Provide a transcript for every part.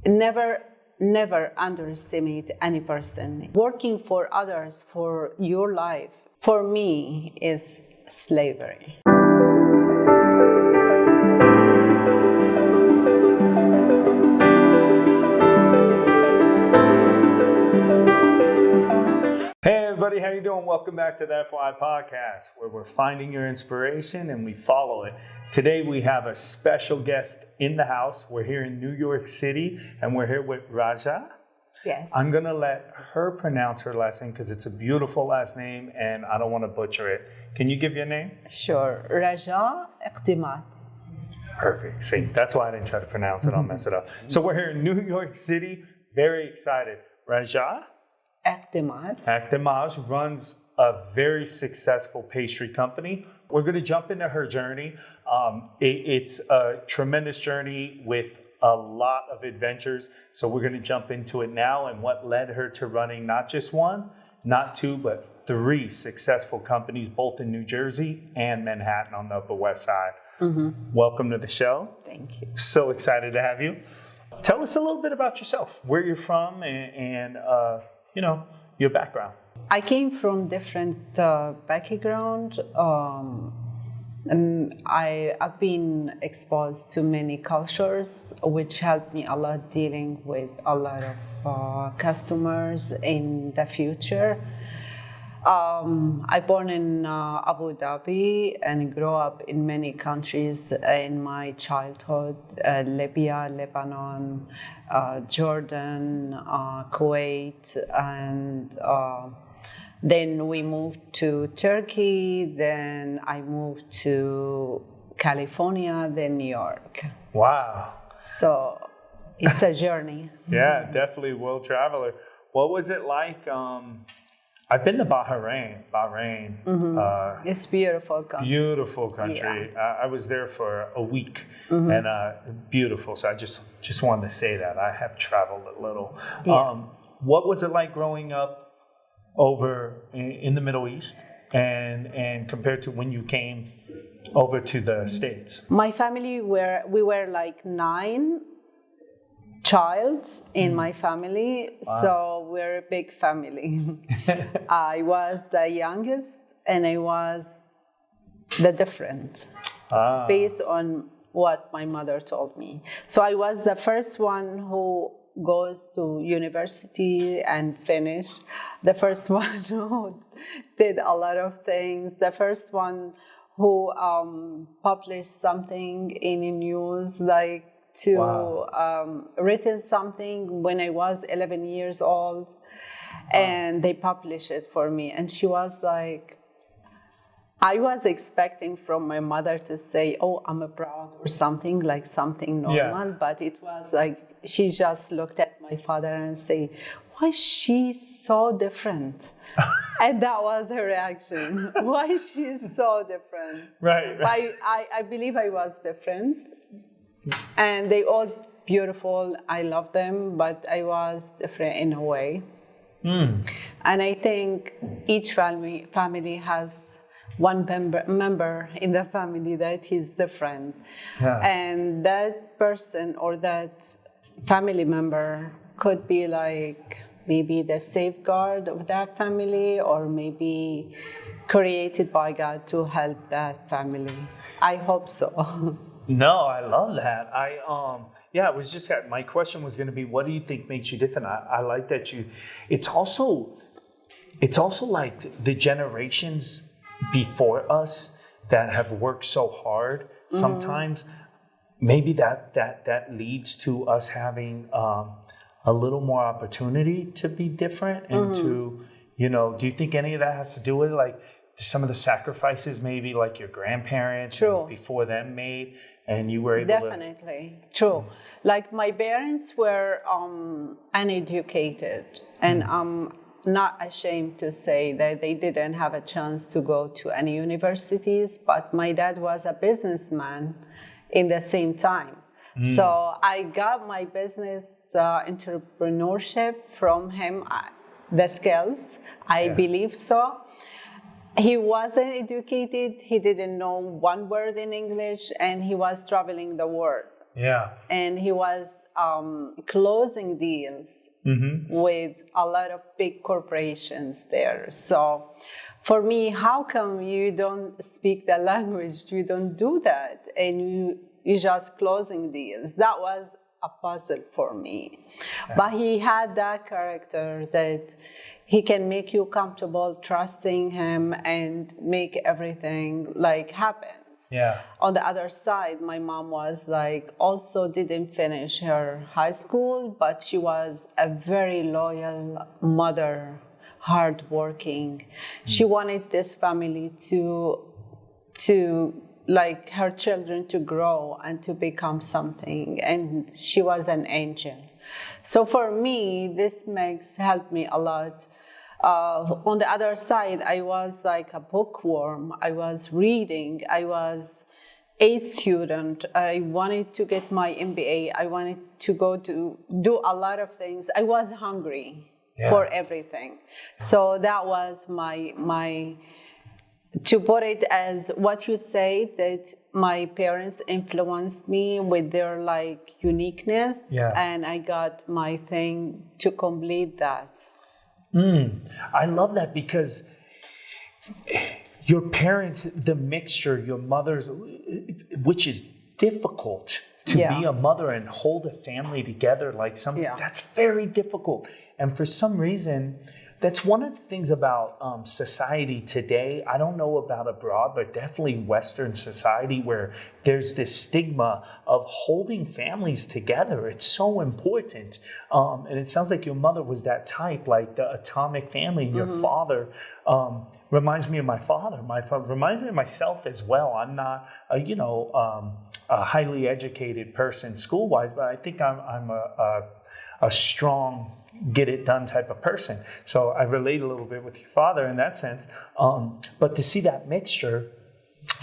never underestimate any person. Working for others for your life, for me, is slavery. Hey everybody, how you doing? Welcome back to the FY Podcast, where we're finding your inspiration and we follow it. Today we have a special guest in the house. We're here in New York City, and we're here with Raja. Yes. I'm going to let her pronounce her last name because it's a beautiful last name and I don't want to butcher it. Can you give your name? Sure. Raja Iqdeimat. Perfect. See, that's why I didn't try to pronounce it. I'll mess it up. So we're here in New York City. Very excited. Raja Iqdeimat runs a very successful pastry company. We're going to jump into her journey. It's a tremendous journey with a lot of adventures. So we're going to jump into it now and what led her to running not just one, not two, but 3 successful companies, both in New Jersey and Manhattan on the Upper West Side. Mm-hmm. Welcome to the show. Thank you. So excited to have you. Tell us a little bit about yourself, where you're from and your background. I came from different background. I've been exposed to many cultures, which helped me a lot dealing with a lot of customers in the future. I born in Abu Dhabi and grew up in many countries in my childhood, Libya, Lebanon, Jordan, Kuwait, and then we moved to Turkey, then I moved to California, then New York. Wow. So it's a journey. Yeah, definitely world traveler. What was it like? I've been to Bahrain. Mm-hmm. It's beautiful country. Beautiful country. Yeah. I was there for a week, mm-hmm. and beautiful. So I just wanted to say that. I have traveled a little. Yeah. What was it like growing up over in the Middle East and compared to when you came over to the States? My family we were like 9 childs in my family. Wow. So we're a big family. I was the youngest and I was the different based on what my mother told me. So I was the first one who goes to university and finish, the first one who did a lot of things, the first one who published something in the news, like to wow. Written something when I was 11 years old, and they published it for me. And she was like, I was expecting from my mother to say, oh, I'm proud or something, like something normal, yeah. But it was like, she just looked at my father and said, why is she so different? And that was her reaction. Why is she so different? Right. I believe I was different. And they all beautiful. I love them, but I was different in a way. Mm. And I think each family has one member in the family that is different. Yeah. And that person or that family member could be like maybe the safeguard of that family, or maybe created by God to help that family. I hope so. No, I love that. It was just that my question was going to be, what do you think makes you different? I like that it's also like the generations before us that have worked so hard. Mm-hmm. Sometimes maybe that leads to us having a little more opportunity to be different and mm-hmm. Do you think any of that has to do with like some of the sacrifices maybe like your grandparents before them made and you were able Definitely. True. Like my parents were uneducated, and I'm not ashamed to say that they didn't have a chance to go to any universities, but my dad was a businessman in the same time. Mm. So I got my business entrepreneurship from him, the skills, I believe so. He wasn't educated, he didn't know one word in English, and he was traveling the world. Yeah. And he was closing deals with a lot of big corporations there. So for me, how come you don't speak the language? You don't do that, and you just closing deals. That was a puzzle for me. Yeah. But he had that character that he can make you comfortable, trusting him, and make everything like happen. Yeah. On the other side, my mom was like, also didn't finish her high school, but she was a very loyal mother, hardworking. She wanted this family to like her children to grow and to become something, and she was an angel. So for me, this helped me a lot. On the other side, I was like a bookworm. I was reading. I was a student. I wanted to get my MBA. I wanted to go to do a lot of things. I was hungry for everything. So that was my to put it as what you say, that my parents influenced me with their like uniqueness, and I got my thing to complete that. I love that, because your parents, the mixture, your mother's, which is difficult to be a mother and hold a family together like something, that's very difficult. And for some reason, that's one of the things about society today. I don't know about abroad, but definitely Western society, where there's this stigma of holding families together. It's so important. And it sounds like your mother was that type, like the atomic family. Your father reminds me of my father. My father reminds me of myself as well. I'm not, a highly educated person school-wise, but I think I'm a strong, get it done type of person. So I relate a little bit with your father in that sense. But to see that mixture,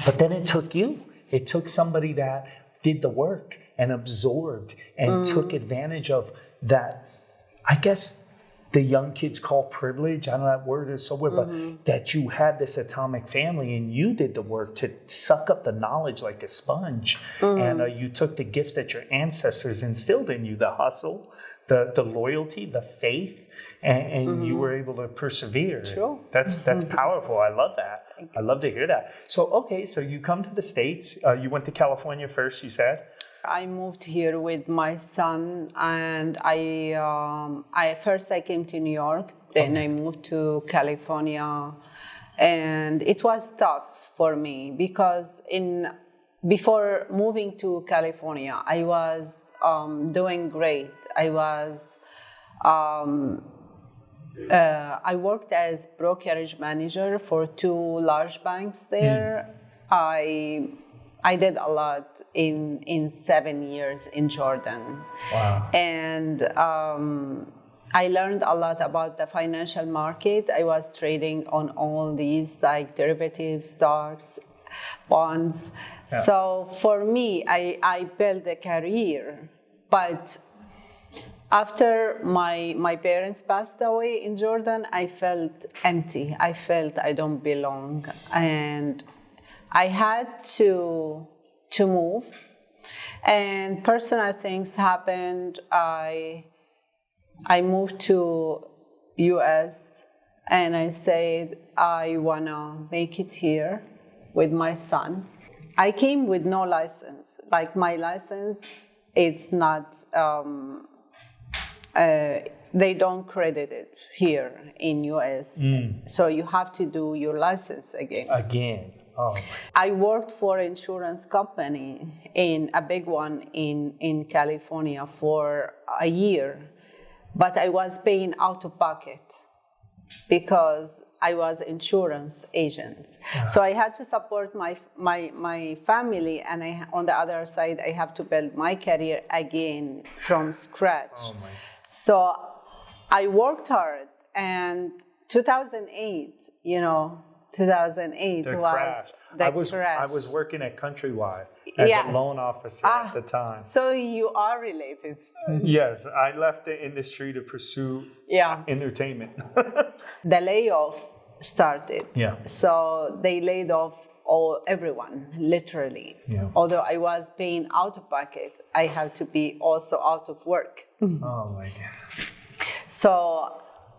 but then it took you. It took somebody that did the work and absorbed and took advantage of that, I guess the young kids call privilege. I don't know, that word is so weird, but that you had this atomic family and you did the work to suck up the knowledge like a sponge. And you took the gifts that your ancestors instilled in you, the hustle, the loyalty, the faith, and you were able to persevere. True. That's powerful. I love that. I love to hear that. So you come to the States. You went to California first, you said? I moved here with my son, and I first came to New York, then I moved to California, and it was tough for me because before moving to California, I was doing great. I worked as brokerage manager for 2 large banks there. I did a lot in 7 years in Jordan. Wow. And I learned a lot about the financial market. I was trading on all these like derivatives, stocks, bonds. Yeah. So for me, I built a career. But after my parents passed away in Jordan, I felt empty. I felt I don't belong. And I had to move, and personal things happened. I moved to US, and I said I wanna make it here with my son. I came with no license. Like my license, it's not. They don't credit it here in US, so you have to do your license again. Oh. I worked for an insurance company, a big one in California for a year, but I was paying out of pocket because I was insurance agent. Yeah. So I had to support my family, and on the other side, I have to build my career again from scratch. Oh my. So I worked hard, and 2008, 2008 the was crash. the crash. I was working at Countrywide as a loan officer at the time. So you are related. Yes, I left the industry to pursue entertainment. The layoff started. Yeah. So they laid off everyone, literally. Yeah. Although I was paying out of pocket, I have to be also out of work. Oh my God. So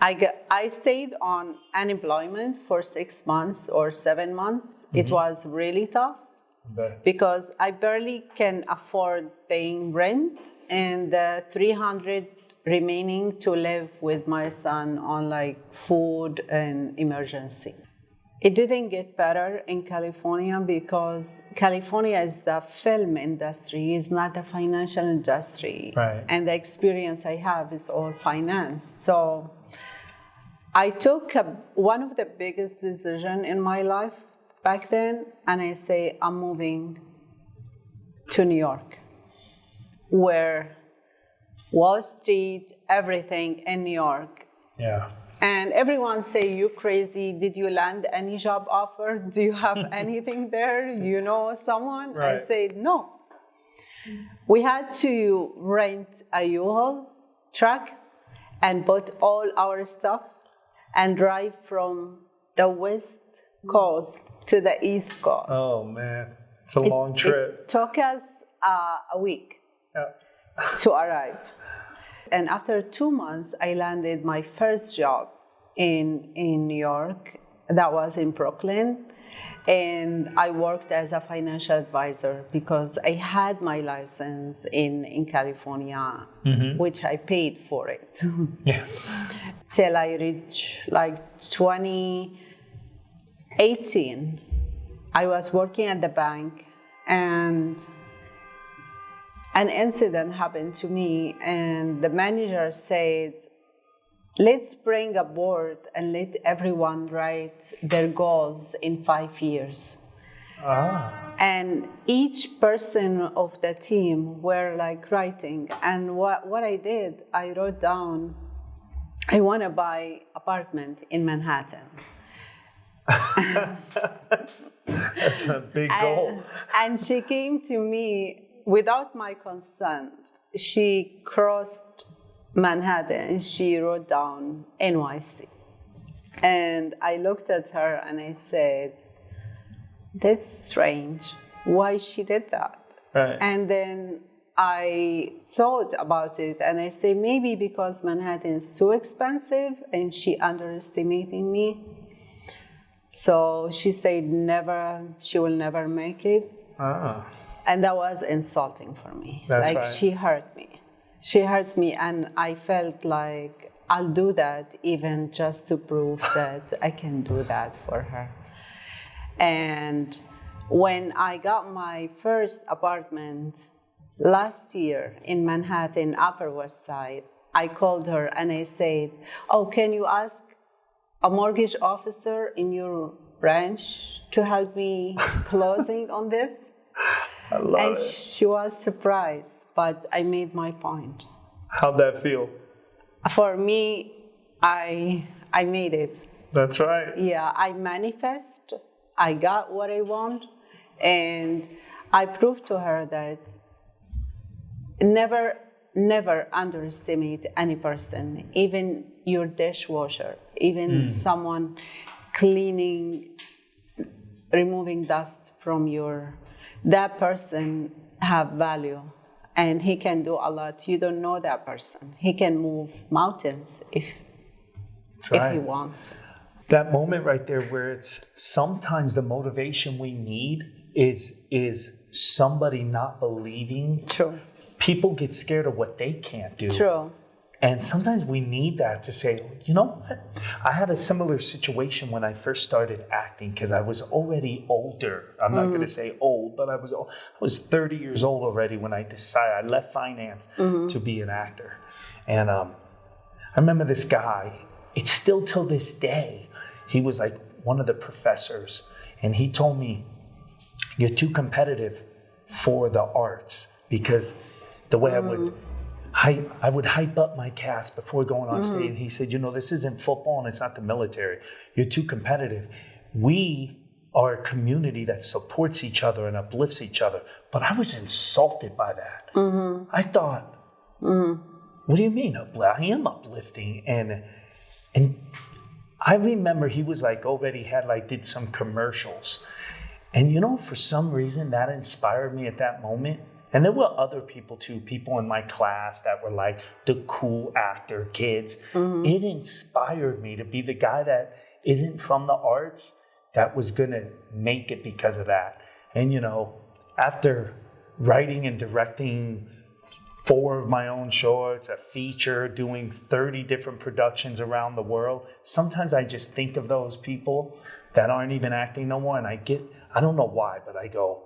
I stayed on unemployment for 6 months or 7 months. It was really tough because I barely can afford paying rent and the 300 remaining to live with my son on like food and emergency. It didn't get better in California because California is the film industry, it's not the financial industry. Right. And the experience I have is all finance. So I took one of the biggest decisions in my life back then, and I say, I'm moving to New York, where Wall Street, everything in New York. Yeah. And everyone say, you crazy, did you land any job offer? Do you have anything there? You know someone? Right. I said, no. We had to rent a U-Haul truck and put all our stuff and drive from the West Coast to the East Coast. Oh man, it's a long trip. It took us a week Yeah. to arrive. And after 2 months, I landed my first job in New York. That was in Brooklyn. And I worked as a financial advisor because I had my license in California, which I paid for it. Yeah. Till I reached like 2018. I was working at the bank and an incident happened to me, and the manager said, let's bring a board and let everyone write their goals in 5 years. And each person of the team were like writing. And what I did, I wrote down, I want to buy apartment in Manhattan. That's a big goal. And she came to me without my consent. She crossed Manhattan and she wrote down NYC. And I looked at her and I said, that's strange. Why she did that? Right. And then I thought about it and I said, maybe because Manhattan is too expensive and she underestimating me. So she said she will never make it. And that was insulting for me. That's like right. She hurt me. She hurt me and I felt like I'll do that even just to prove that I can do that for her. And when I got my first apartment last year in Manhattan, Upper West Side, I called her and I said, oh, can you ask a mortgage officer in your branch to help me closing on this? I love and it. She was surprised, but I made my point. How'd that feel? For me, I made it. That's right. Yeah, I manifest. I got what I want, and I proved to her that never underestimate any person, even your dishwasher, even someone cleaning, removing dust from that person have value and he can do a lot. You don't know that person. He can move mountains if he wants. That moment right there where it's sometimes the motivation we need is somebody not believing. True. People get scared of what they can't do. True. And sometimes we need that to say, you know what? I had a similar situation when I first started acting because I was already older. I'm not going to say old, but I was 30 years old already when I decided I left finance to be an actor. And I remember this guy, it's still till this day, he was like one of the professors. And he told me, you're too competitive for the arts because the way I would hype up my cast before going on stage. And he said, you know, this isn't football and it's not the military. You're too competitive. We are a community that supports each other and uplifts each other. But I was insulted by that. I thought, what do you mean uplift? I am uplifting. And I remember he was like already did some commercials. And for some reason that inspired me at that moment. And there were other people too, people in my class that were like the cool actor kids. Mm-hmm. It inspired me to be the guy that isn't from the arts that was going to make it because of that. And, after writing and directing 4 of my own shorts, a feature, doing 30 different productions around the world, sometimes I just think of those people that aren't even acting no more. And I don't know why, but I go,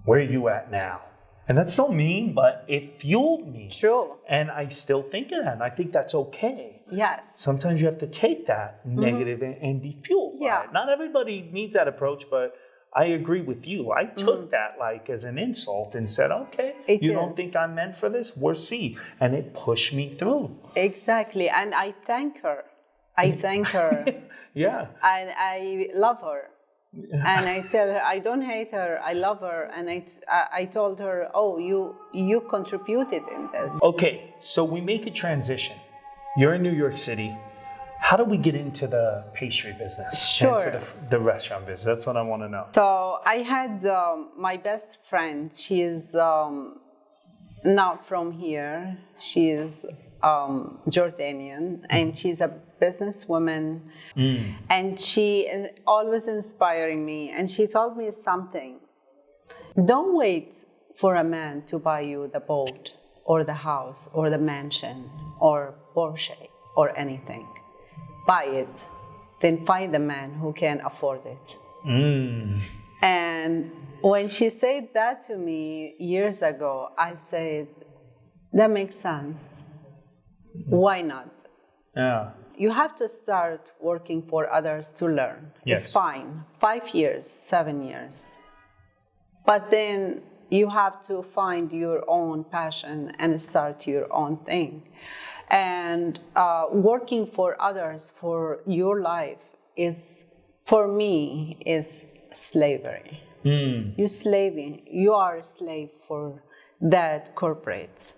where are you at now? And that's so mean, but it fueled me. True. And I still think of that, and I think that's okay. Yes. Sometimes you have to take that negative and be fueled by it. Not everybody needs that approach, but I agree with you. I took that like as an insult and said, okay, you don't think I'm meant for this? We'll see. And it pushed me through. Exactly. And I thank her. Yeah. And I love her. And I tell her, I don't hate her, I love her. And I told her, oh, you contributed in this. Okay, so we make a transition. You're in New York City. How do we get into the pastry business? Sure. Into the restaurant business? That's what I want to know. So I had my best friend. She is not from here. She is Jordanian, and she's a businesswoman, and she is always inspiring me. And she told me something: don't wait for a man to buy you the boat or the house or the mansion or Porsche or anything. Buy it, then find the man who can afford it. And when she said that to me years ago, I said, that makes sense. Why not? Yeah. You have to start working for others to learn. Yes. It's fine. 5 years, 7 years. But then you have to find your own passion and start your own thing. And working for others for your life is, for me, is slavery. You're slaving. You are a slave for that corporate.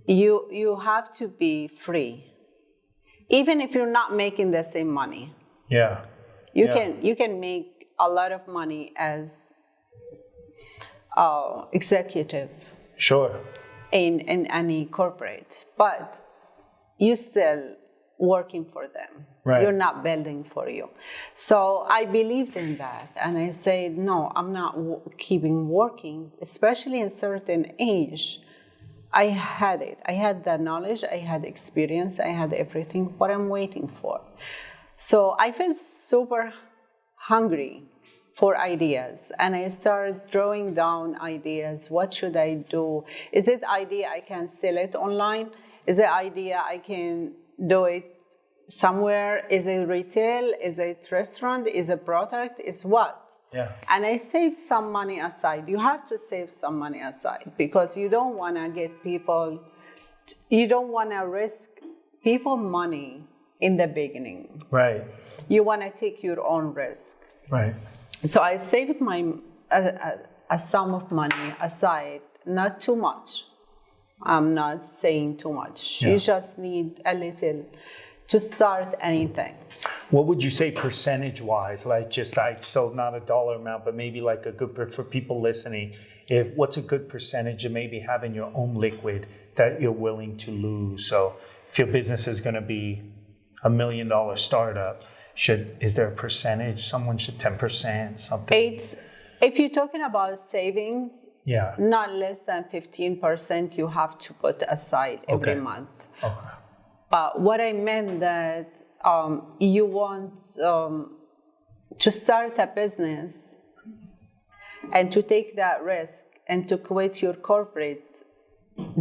You have to be free, even if you're not making the same money. Yeah. You can make a lot of money as executive. Sure. In any corporate, but you're still working for them. Right. You're not building for you. So I believed in that, and I said, no, I'm not keeping working, especially in certain age. I had it. I had the knowledge, I had experience, I had everything. What I'm waiting for. So I felt super hungry for ideas, and I started drawing down ideas. What should I do? Is it idea I can sell it online? Is it idea I can do it somewhere? Is it retail? Is it restaurant? Is it product? Is what? Yeah. And I saved some money aside. You have to save some money aside because you don't want to get people, you don't want to risk people money in the beginning. Right. You want to take your own risk. Right. So I saved a sum of money aside, not too much. I'm not saying too much. Yeah. You just need a little to start anything. What would you say percentage-wise? So not a dollar amount, but maybe like a good, for people listening, what's a good percentage of maybe having your own liquid that you're willing to lose? So if your business is going to be $1 million startup, is there a percentage? Someone should 10%, something? If you're talking about savings, not less than 15% you have to put aside every month. Okay. But what I meant that you want to start a business and to take that risk and to quit your corporate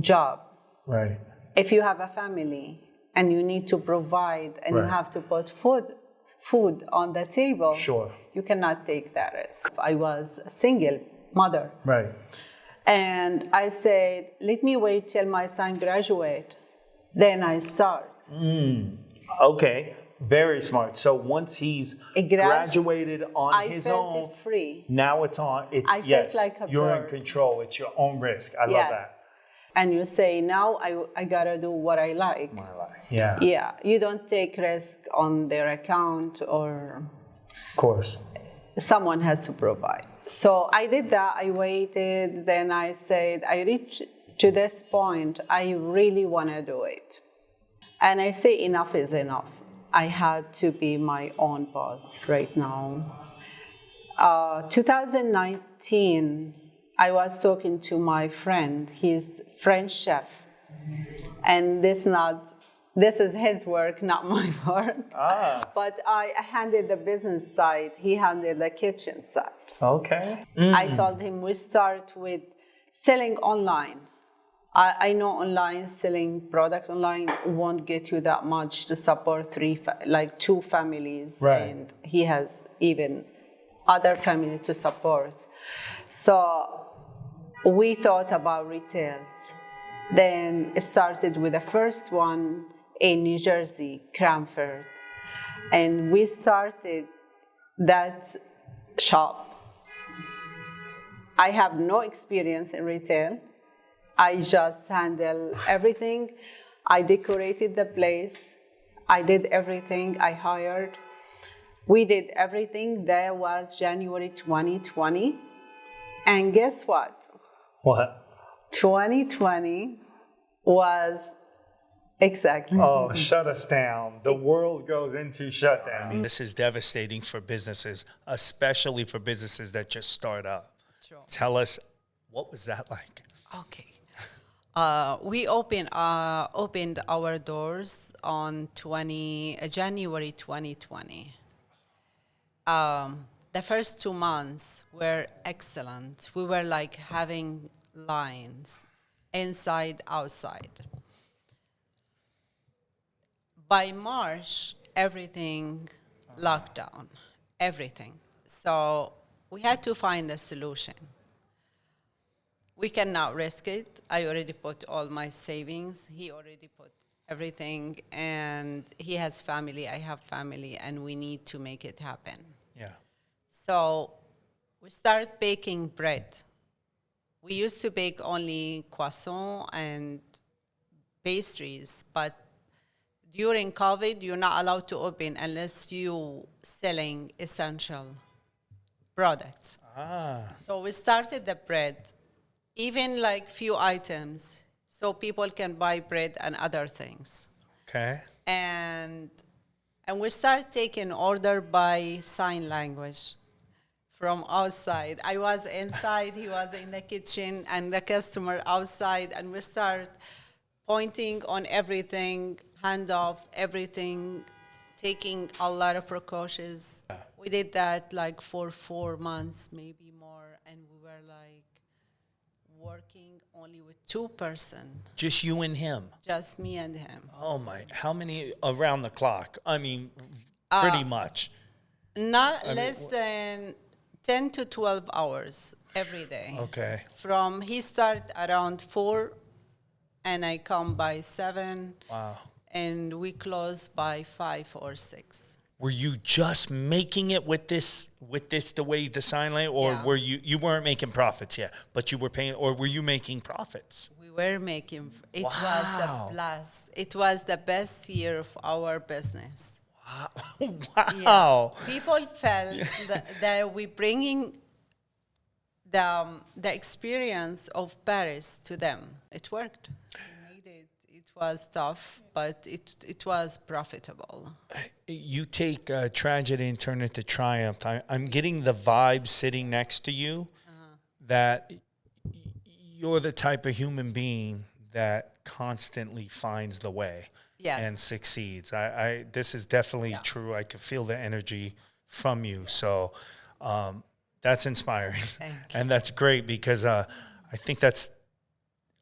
job. Right. If you have a family and you need to provide and you have to put food on the table, sure, you cannot take that risk. I was a single mother. Right. And I said, let me wait till my son graduates. Then I start. Okay, very smart. So once he's graduated on his own, I felt it free. Now it's on. I felt like a you're bird. In control. It's your own risk. I love that. And you say, now I gotta do what I like. Yeah. Yeah. You don't take risk on their account or. Of course. someone has to provide. So I did that. I waited. Then I said, I reached to this point. I really want to do it. And I say enough is enough. I had to be my own boss right now. 2019, I was talking to my friend. He's French chef. And this is his work, not my work. But I handled the business side. He handled the kitchen side. Okay. I told him we start with selling online. I know online, selling product online won't get you that much to support two families. Right. And he has even other families to support. So we thought about retails. Then it started with the first one in New Jersey, Cranford. And we started that shop. I have no experience in retail. I just handle everything. I decorated the place. I did everything. I hired. We did everything. That was January 2020. And guess what? What? 2020 was exactly. Oh, shut us down. The world goes into shutdown. This is devastating for businesses, especially for businesses that just start up. Sure. Tell us, what was that like? Okay. We opened our doors on January 2020. The first 2 months were excellent. We were like having lines inside, outside. By March, everything locked down, everything. So we had to find a solution. We cannot risk it. I already put all my savings. He already put everything. And he has family, I have family, and we need to make it happen. Yeah. So we started baking bread. We used to bake only croissant and pastries, but during COVID, you're not allowed to open unless you selling essential products. So we started the bread, even like few items, so people can buy bread and other things. Okay. And we start taking order by sign language from outside. I was inside, he was in the kitchen, and the customer outside, and we start pointing on everything, hand off everything, taking a lot of precautions. We did that like for 4 months, maybe more, and we were like working only with 2 person. Just you and him? Just me and him. Oh my, how many around the clock? I mean, pretty much. Not less than 10 to 12 hours every day. Okay. He start around 4 and I come by 7. Wow. And we close by 5 or 6. Were you just making it with this the way the sign language, or Yeah. were you weren't making profits yet, but you were paying, or were you making profits? We were making, it was Wow. the blast. It was the best year of our business. Wow. Yeah. People felt that we bringing the experience of Paris to them. It worked. We made it. It was tough, but it was profitable. You take tragedy and turn it to triumph. I'm getting the vibe sitting next to you that you're the type of human being that constantly finds the way. Yes. And succeeds. This is definitely true. I could feel the energy from you. So that's inspiring. Thank you. And that's great because I think that's,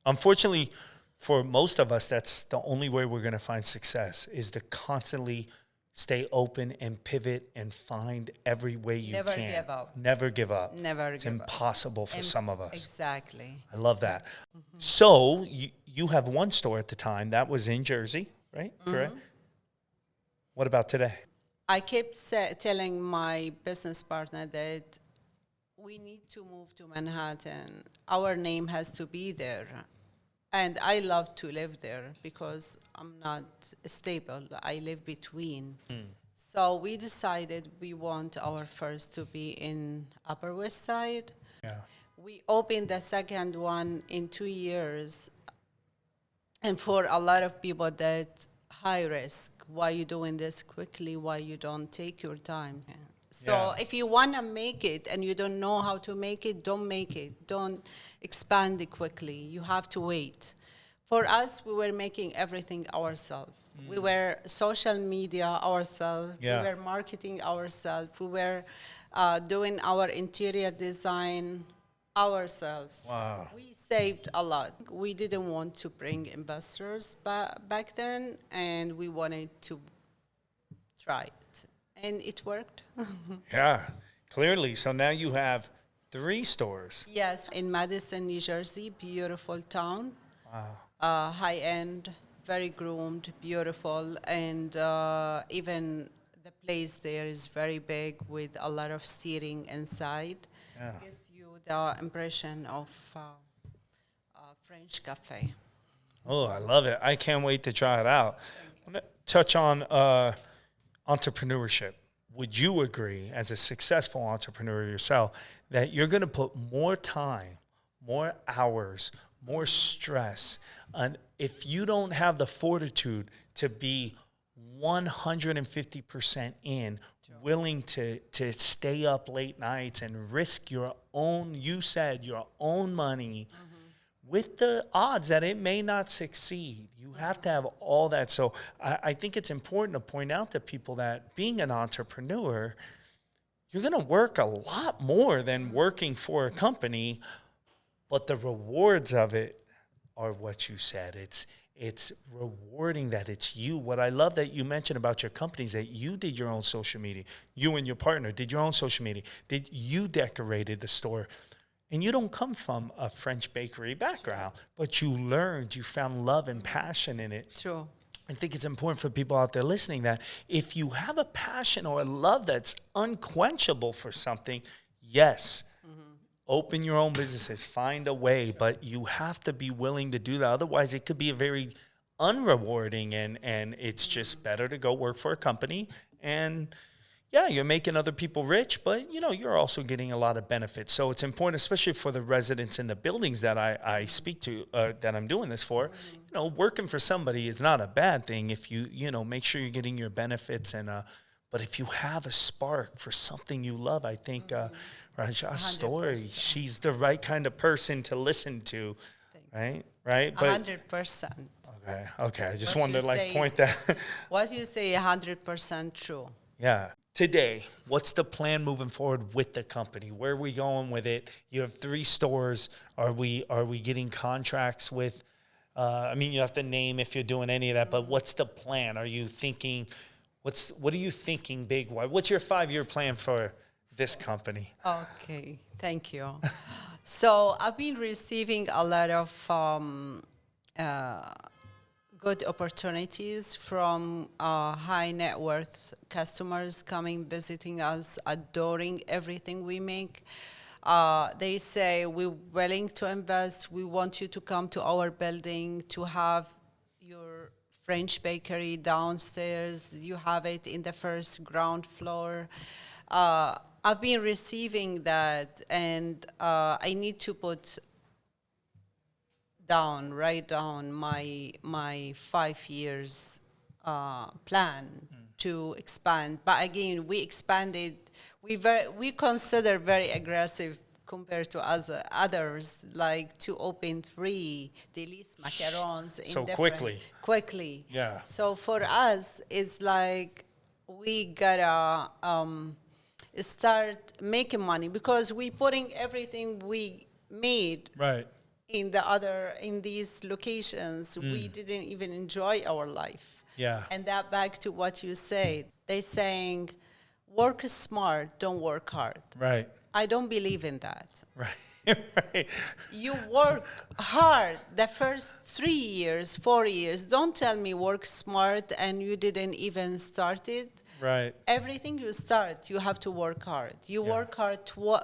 unfortunately, for most of us, that's the only way we're going to find success, is to constantly stay open and pivot and find every way you Never can. give up. Never give up. Never It's give up. impossible for some of us. Exactly. I love that. So you have one store at the time. That was in Jersey, right? Correct? What about today? I kept telling my business partner that we need to move to Manhattan. Our name has to be there. And I love to live there because I'm not stable. I live between. So we decided we want our first to be in Upper West Side. Yeah. We opened the second one in 2 years. And for a lot of people that high risk, why you doing this quickly? Why you don't take your time? So if you want to make it and you don't know how to make it, don't make it. Don't expand it quickly. You have to wait. For us, we were making everything ourselves. We were social media ourselves. Yeah. We were marketing ourselves. We were doing our interior design ourselves. Wow. We saved a lot. We didn't want to bring investors back then, and we wanted to try it. And it worked. Yeah, clearly. So now you have 3 stores. Yes, in Madison, New Jersey, beautiful town. Wow. High-end, very groomed, beautiful, and even the place there is very big with a lot of seating inside. Yeah. Gives you the impression of French cafe. Oh, I love it. I can't wait to try it out. I want to touch on entrepreneurship. Would you agree, as a successful entrepreneur yourself, that you're going to put more time, more hours, more stress, and if you don't have the fortitude to be 150% in, willing to stay up late nights and risk your own, you said, your own money, with the odds that it may not succeed. You have to have all that. So I think it's important to point out to people that being an entrepreneur, you're going to work a lot more than working for a company, but the rewards of it are what you said. It's rewarding that it's you. What I love that you mentioned about your companies, that you did your own social media. You and your partner did your own social media. You decorated the store. And you don't come from a French bakery background, but you learned, you found love and passion in it. True. I think it's important for people out there listening that if you have a passion or a love that's unquenchable for something, yes, open your own businesses, find a way, but you have to be willing to do that. Otherwise, it could be a very unrewarding, and it's just better to go work for a company. And yeah, you're making other people rich, but you're also getting a lot of benefits. So it's important, especially for the residents in the buildings that I speak to, that I'm doing this for. Working for somebody is not a bad thing if you make sure you're getting your benefits. And but if you have a spark for something you love, I think Raja's story, she's the right kind of person to listen to, right? But 100%. Okay. I just wanted to point that. What you say, 100% true. Yeah. Today, what's the plan moving forward with the company? Where are we going with it? You have 3 stores. Are we getting contracts with? You have to name if you're doing any of that. But what's the plan? Are you thinking? What are you thinking big? What's your 5-year plan for this company? Okay, thank you. So I've been receiving a lot of good opportunities from high net worth customers coming, visiting us, adoring everything we make. They say, we're willing to invest. We want you to come to our building to have your French bakery downstairs. You have it in the first ground floor. I've been receiving that, and I need to write down my 5 years plan to expand. But again, we expanded. We consider very aggressive compared to others, like to open 3 Délices macarons in quickly. Yeah. So for us, it's like we gotta start making money, because we putting everything we made in these locations. We didn't even enjoy our life. Yeah. And that back to what you said. They saying, work smart, don't work hard. Right. I don't believe in that. Right. You work hard the first 3 years, 4 years. Don't tell me work smart and you didn't even start it. Right. Everything you start, you have to work hard. You work hard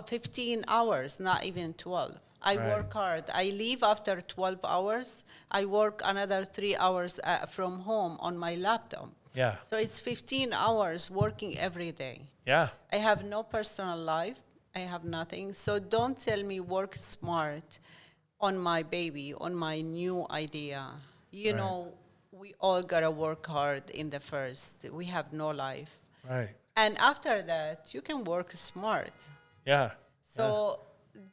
15 hours, not even 12. I work hard. I leave after 12 hours. I work another 3 hours from home on my laptop. Yeah. So it's 15 hours working every day. Yeah. I have no personal life. I have nothing. So don't tell me work smart on my baby, on my new idea. You Right. know, we all gotta work hard in the first. We have no life. Right. And after that, you can work smart. Yeah. So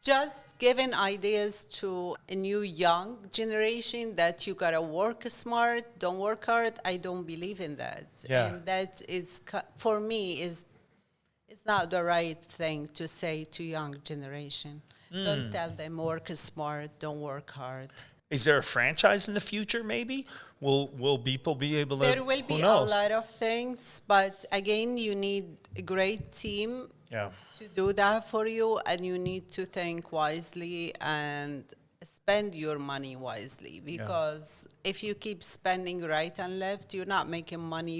just giving ideas to a new young generation that you gotta work smart, don't work hard, I don't believe in that. Yeah. And that is, for me, is it's not the right thing to say to young generation. Don't tell them work smart, don't work hard. Is there a franchise in the future? Maybe will people be able to? There will who be a knows? lot of things, but again, you need a great team Yeah. to do that for you, and you need to think wisely and spend your money wisely, because if you keep spending right and left, you're not making money.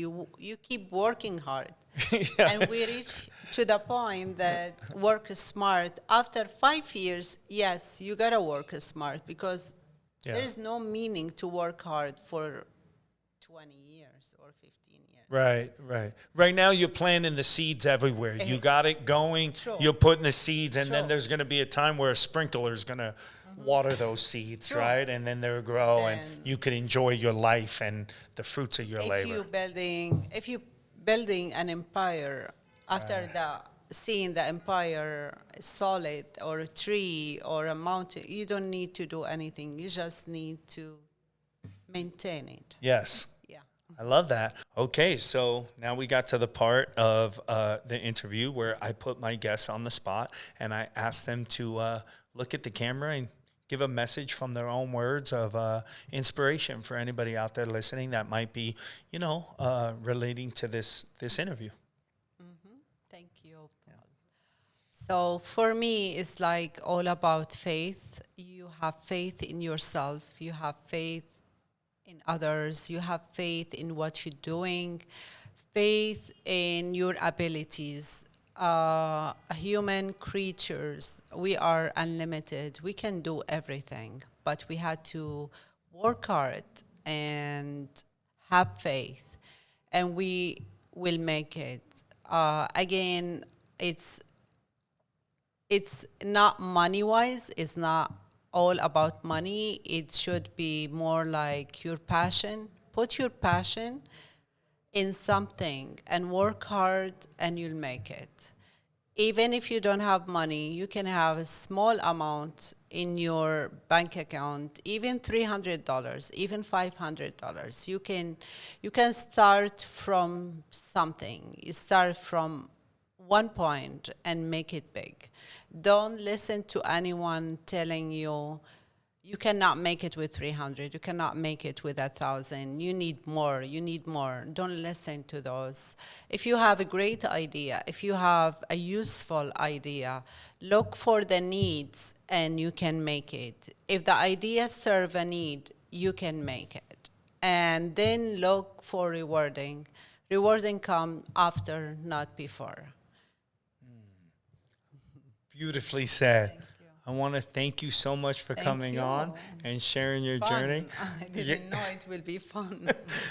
You keep working hard. Yeah. And we reach to the point that work smart. After 5 years, yes, you gotta work smart, because there is no meaning to work hard for 20 years or 15 years. Right, right. Right now, you're planting the seeds everywhere. You got it going. True. You're putting the seeds, and then True. there's going to be a time where a sprinkler is going to water those seeds, True. right? And then they'll grow, and Then- you can enjoy your life and the fruits of your If labor. you building an empire, after seeing the empire solid, or a tree or a mountain, you don't need to do anything. You just need to maintain it. Yes. Yeah. I love that. Okay, so now we got to the part of the interview where I put my guests on the spot and I asked them to look at the camera and give a message from their own words of inspiration for anybody out there listening that might be, relating to this interview. Thank you, Paul. So for me, it's like all about faith. You have faith in yourself. You have faith in others. You have faith in what you're doing. Faith in your abilities. Human creatures, we are unlimited. We can do everything, but we had to work hard and have faith, and we will make it. Again, it's not money-wise. It's not all about money. It should be more like your passion. Put your passion in something and work hard, and you'll make it. Even if you don't have money, you can have a small amount in your bank account, even $300, even $500. You can start from something. You start from one point and make it big. Don't listen to anyone telling you you cannot make it with 300, you cannot make it with 1,000, you need more. Don't listen to those. If you have a great idea, if you have a useful idea, look for the needs and you can make it. If the idea serves a need, you can make it. And then look for rewarding. Rewarding comes after, not before. Beautifully said. Thank you. I want to thank you so much for Thank coming you. on and sharing your Fun. journey. I didn't know it will be fun.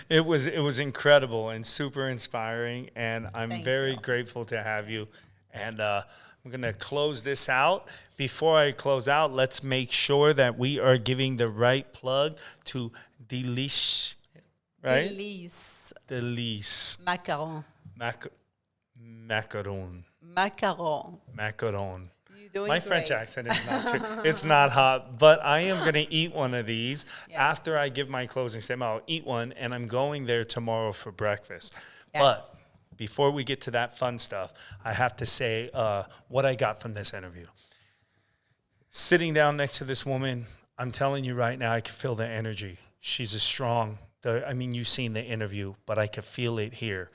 It was incredible and super inspiring, and I'm Thank very you. grateful to have you. And I'm going to close this out. Before I close out, let's make sure that we are giving the right plug to Delish, right? Elise. Delice. Macaron. Macaron. Macaron. Macaron. You're doing My French great. accent is not too, it's not hot, but I am going to eat one of these Yeah. after I give my closing statement. I'll eat one, and I'm going there tomorrow for breakfast. Yes. But before we get to that fun stuff, I have to say what I got from this interview. Sitting down next to this woman, I'm telling you right now, I can feel the energy. She's a strong, you've seen the interview, but I could feel it here.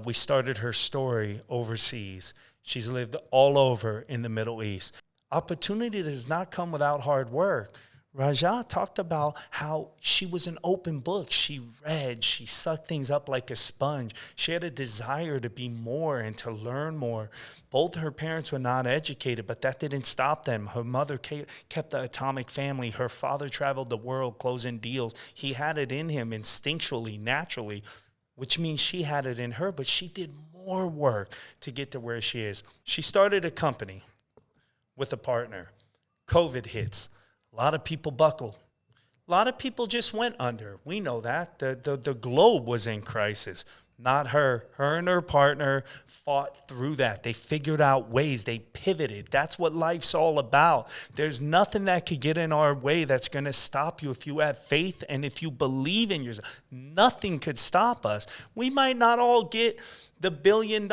We started her story overseas. She's lived all over in the Middle East. Opportunity does not come without hard work. Raja talked about how she was an open book. She read, she sucked things up like a sponge. She had a desire to be more and to learn more. Both her parents were not educated, but that didn't stop them. Her mother kept the atomic family. Her father traveled the world closing deals. He had it in him instinctually, naturally. which means she had it in her, but she did more work to get to where she is. She started a company with a partner. COVID hits. A lot of people buckled. A lot of people just went under. We know that. The globe was in crisis. Not her. Her and her partner fought through that. They figured out ways. They pivoted. That's what life's all about. There's nothing that could get in our way that's going to stop you if you have faith and if you believe in yourself. Nothing could stop us. We might not all get the $1 billion.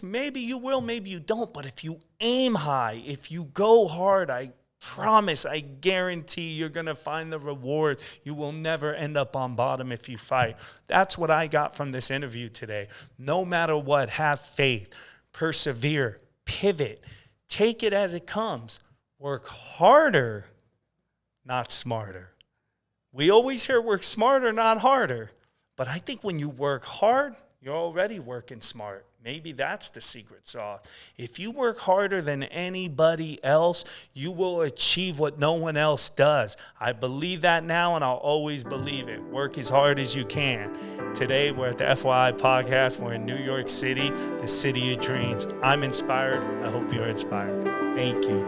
Maybe you will, maybe you don't. But if you aim high, if you go hard, I promise, I guarantee you're going to find the reward. You will never end up on bottom if you fight. That's what I got from this interview today. No matter what, have faith, persevere, pivot, take it as it comes. Work harder, not smarter. We always hear work smarter, not harder. But I think when you work hard, you're already working smart. Maybe that's the secret sauce. If you work harder than anybody else, you will achieve what no one else does. I believe that now, and I'll always believe it. Work as hard as you can. Today, we're at the FYI podcast. We're in New York City, the city of dreams. I'm inspired. I hope you're inspired. Thank you.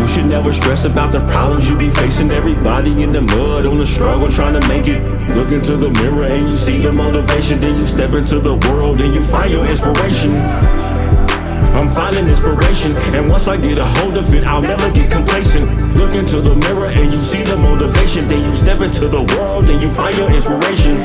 You should never stress about the problems you be facing. Everybody in the mud on the struggle trying to make it. Look into the mirror and you see the motivation. Then you step into the world and you find your inspiration. I'm finding inspiration, and once I get a hold of it, I'll never get complacent. Look into the mirror and you see the motivation. Then you step into the world and you find your inspiration.